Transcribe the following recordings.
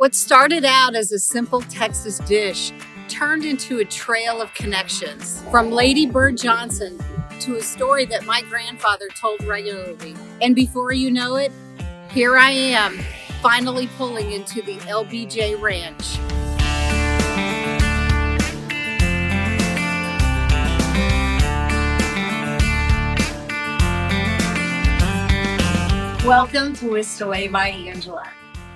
What started out as a simple Texas dish turned into a trail of connections. From Lady Bird Johnson to a story that my grandfather told regularly. And before you know it, here I am, finally pulling into the LBJ Ranch. Welcome to Whisked Away by Angela.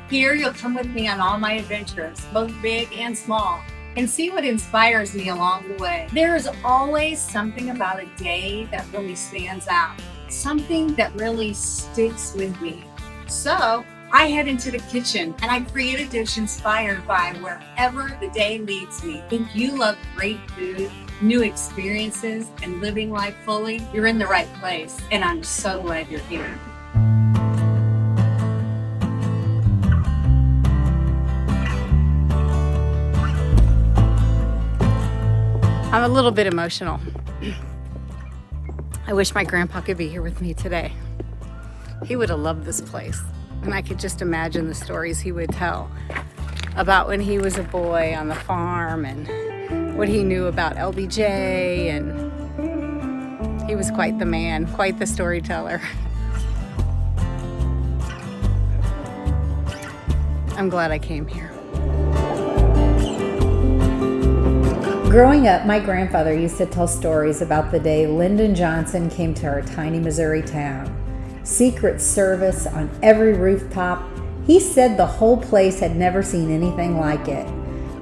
Here you'll come with me on all my adventures, both big and small, and see what inspires me along the way. There is always something about a day that really stands out, something that really sticks with me. So I head into the kitchen and I create a dish inspired by wherever the day leads me. If you love great food, new experiences, and living life fully, you're in the right place, and I'm so glad you're here. I'm a little bit emotional. I wish my grandpa could be here with me today. He would have loved this place, and I could just imagine the stories he would tell about when he was a boy on the farm and what he knew about LBJ, and he was quite the man, quite the storyteller. I'm glad I came here. Growing up, my grandfather used to tell stories about the day Lyndon Johnson came to our tiny Missouri town. Secret Service on every rooftop. He said the whole place had never seen anything like it.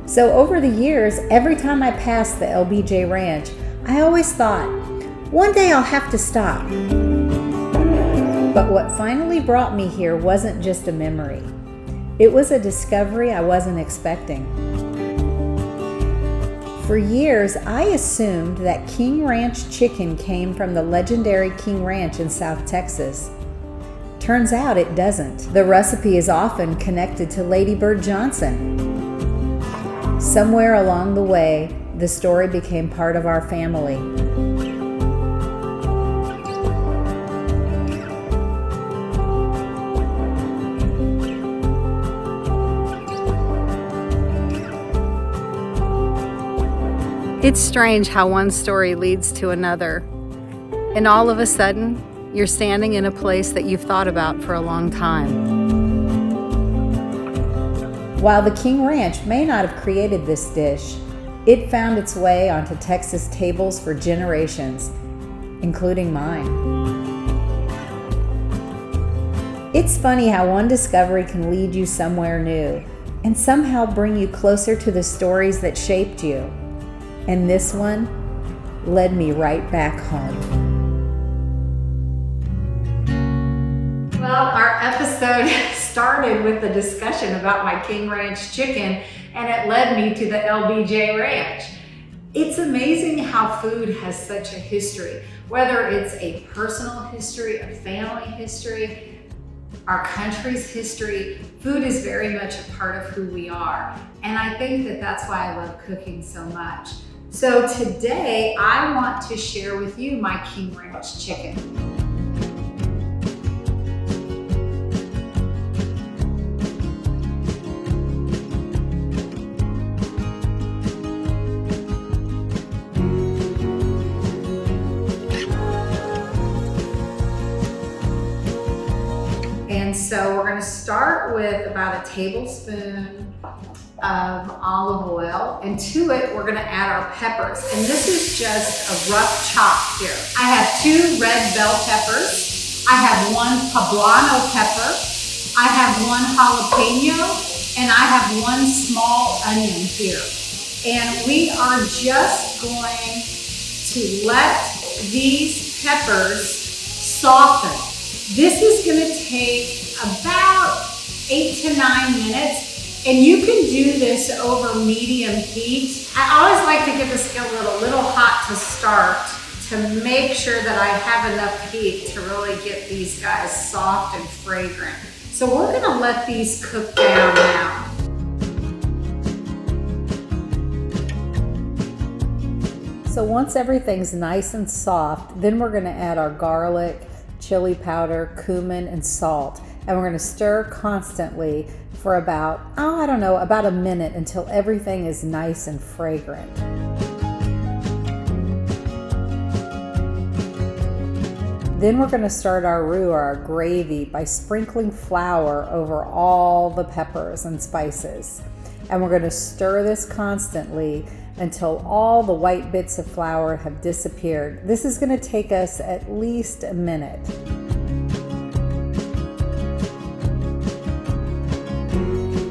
So over the years, every time I passed the LBJ Ranch, I always thought, one day I'll have to stop. But what finally brought me here wasn't just a memory. It was a discovery I wasn't expecting. For years, I assumed that King Ranch chicken came from the legendary King Ranch in South Texas. Turns out it doesn't. The recipe is often connected to Lady Bird Johnson. Somewhere along the way, the story became part of our family. It's strange how one story leads to another, and all of a sudden, you're standing in a place that you've thought about for a long time. While the King Ranch may not have created this dish, it found its way onto Texas tables for generations, including mine. It's funny how one discovery can lead you somewhere new and somehow bring you closer to the stories that shaped you. And this one led me right back home. Well, our episode started with a discussion about my King Ranch chicken, and it led me to the LBJ Ranch. It's amazing how food has such a history, whether it's a personal history, a family history, our country's history. Food is very much a part of who we are. And I think that that's why I love cooking so much. So today I want to share with you my King Ranch chicken. And so we're going to start with about a tablespoon of olive oil, and to it we're going to add our peppers, and this is just a rough chop here. I have 2 red bell peppers, I have 1 poblano pepper, I have 1 jalapeno, and I have 1 small onion here. And we are just going to let these peppers soften. This is going to take about 8 to 9 minutes. And you can do this over medium heat. I always like to get the skillet a little hot to start to make sure that I have enough heat to really get these guys soft and fragrant. So we're gonna let these cook down now. So once everything's nice and soft, then we're gonna add our garlic, chili powder, cumin, and salt. And we're gonna stir constantly for about, I don't know, about a minute until everything is nice and fragrant. Then we're going to start our roux, or our gravy, by sprinkling flour over all the peppers and spices. And we're going to stir this constantly until all the white bits of flour have disappeared. This is going to take us at least a minute.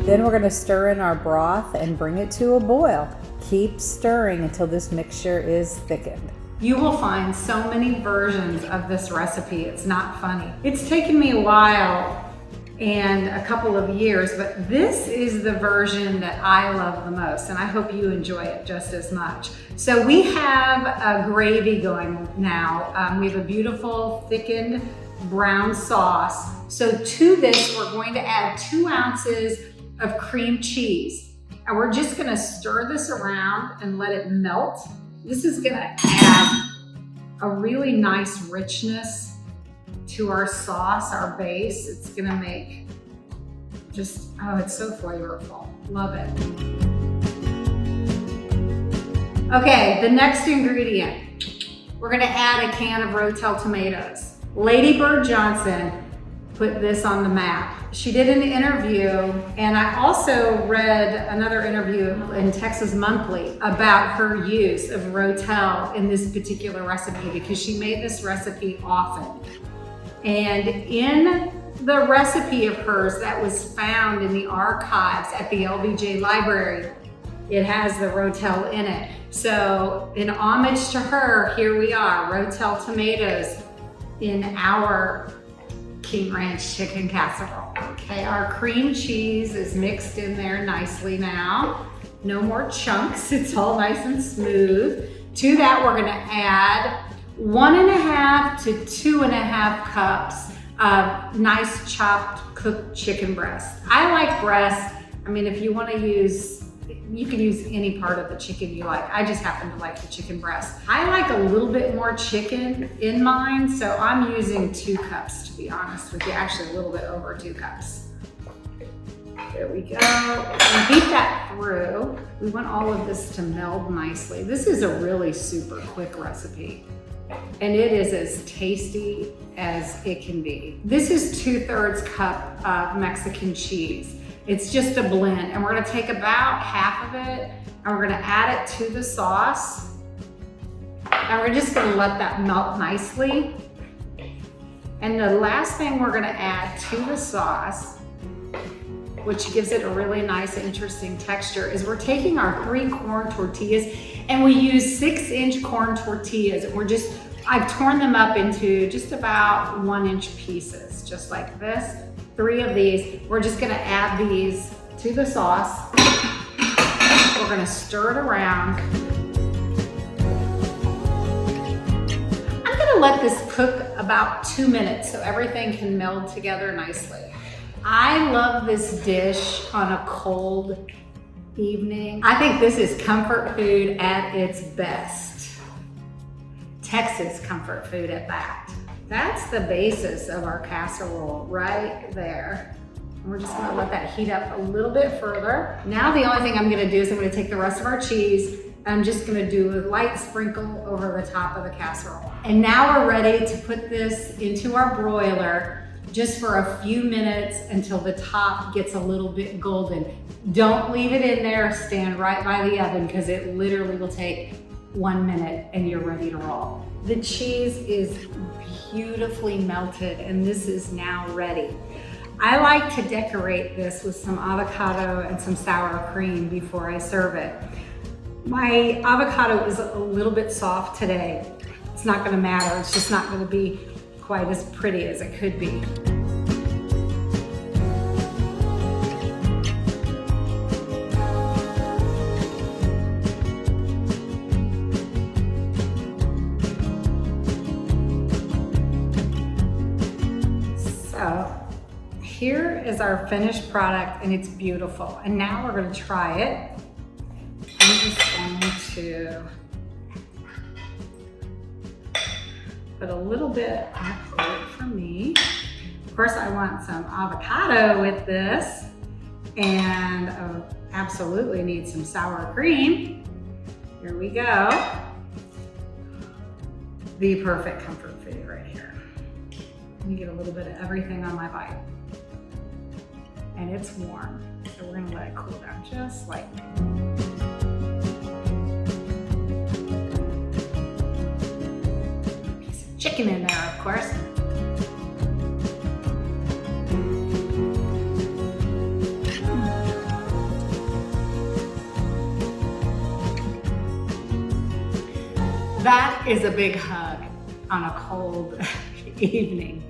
Then we're going to stir in our broth and bring it to a boil. Keep stirring until this mixture is thickened. You will find so many versions of this recipe, it's not funny. It's taken me a while and a couple of years, but this is the version that I love the most, and I hope you enjoy it just as much. So we have a gravy going now. We have a beautiful thickened brown sauce. So to this, we're going to add 2 ounces of cream cheese. And we're just gonna stir this around and let it melt. This is gonna add a really nice richness to our sauce, our base. It's gonna make just, oh, it's so flavorful. Love it. Okay, the next ingredient. We're gonna add a can of Ro-Tel tomatoes. Lady Bird Johnson put this on the map. She did an interview, and I also read another interview in Texas Monthly about her use of Ro-Tel in this particular recipe, because she made this recipe often. And in the recipe of hers that was found in the archives at the LBJ library, it has the Ro-Tel in it. So in homage to her, here we are, Ro-Tel tomatoes in our King Ranch chicken casserole. Okay, our cream cheese is mixed in there nicely now. No more chunks, it's all nice and smooth. To that, we're gonna add 1.5 to 2.5 cups of nice chopped cooked chicken breast. I like breast. I mean, if you wanna use, you can use any part of the chicken you like. I just happen to like the chicken breast. I like a little bit more chicken in mine, so I'm using 2 cups, to be honest with you. Actually, a little bit over 2 cups. There we go. And beat that through. We want all of this to meld nicely. This is a really super quick recipe, and it is as tasty as it can be. This is 2/3 cup of Mexican cheese. It's just a blend, and we're gonna take about half of it and we're gonna add it to the sauce. And we're just gonna let that melt nicely. And the last thing we're gonna add to the sauce, which gives it a really nice, interesting texture, is we're taking our 3 corn tortillas, and we use 6-inch corn tortillas. And I've torn them up into just about 1-inch pieces, just like this. 3 of these. We're just gonna add these to the sauce. We're gonna stir it around. I'm gonna let this cook about 2 minutes so everything can meld together nicely. I love this dish on a cold evening. I think this is comfort food at its best. Texas comfort food at that. That's the basis of our casserole right there. And we're just gonna let that heat up a little bit further. Now the only thing I'm gonna do is I'm gonna take the rest of our cheese and I'm just gonna do a light sprinkle over the top of the casserole. And now we're ready to put this into our broiler just for a few minutes until the top gets a little bit golden. Don't leave it in there, stand right by the oven, because it literally will take 1 minute and you're ready to roll. The cheese is beautifully melted and this is now ready. I like to decorate this with some avocado and some sour cream before I serve it. My avocado is a little bit soft today. It's not gonna matter, it's just not gonna be quite as pretty as it could be. Here is our finished product and it's beautiful. And now we're going to try it. I'm just going to put a little bit on the plate for me. Of course, I want some avocado with this. And absolutely need some sour cream. Here we go. The perfect comfort food right here. Let me get a little bit of everything on my bite. And it's warm, so we're gonna let it cool down just slightly. Piece of chicken in there, of course. That is a big hug on a cold evening.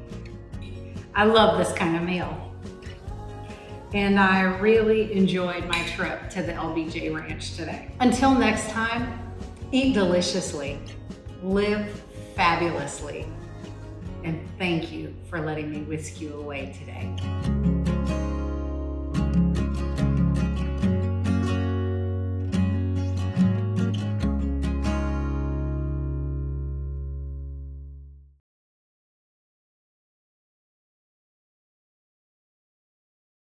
I love this kind of meal. And I really enjoyed my trip to the LBJ Ranch today. Until next time, eat deliciously, live fabulously, and thank you for letting me whisk you away today.